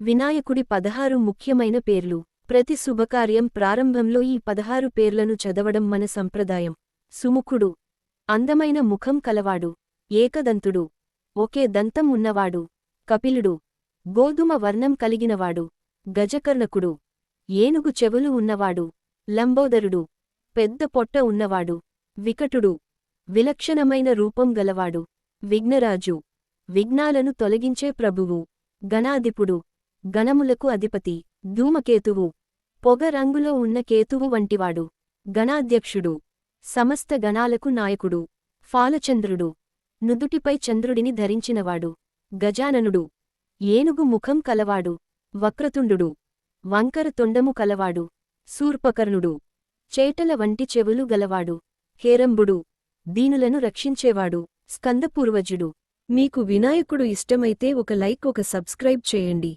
వినాయకుడి 16 ముఖ్యమైన పేర్లు. ప్రతి శుభకార్యం ప్రారంభంలో ఈ 16 పేర్లను చదవడం మన సంప్రదాయం. సుముఖుడు, అందమైన ముఖం కలవాడు. ఏకదంతుడు, ఒకే దంతం ఉన్నవాడు. కపిలుడు, గోధుమ వర్ణం కలిగినవాడు. గజకర్ణకుడు, ఏనుగు చెవులు ఉన్నవాడు. లంబోదరుడు, పెద్ద పొట్ట ఉన్నవాడు. వికటుడు, విలక్షణమైన రూపం గలవాడు. విఘ్నరాజు, విఘ్నాలను తొలగించే ప్రభువు. గణాధిపుడు, గణములకు అధిపతి. ధూమకేతువు, పొగ రంగులో ఉన్న కేతువు వంటివాడు. గణాధ్యక్షుడు, సమస్త గణాలకు నాయకుడు. ఫాలచంద్రుడు, నుదుటిపై చంద్రుడిని ధరించినవాడు. గజాననుడు, ఏనుగు ముఖం కలవాడు. వక్రతుండుడు, వంకర తొండము కలవాడు. శూర్పకర్ణుడు, చేటల వంటి చెవులు గలవాడు. హేరంబుడు, దీనులను రక్షించేవాడు. స్కందపూర్వజుడు. మీకు వినాయకుడు ఇష్టమైతే ఒక లైక్ ఒక సబ్స్క్రైబ్ చేయండి.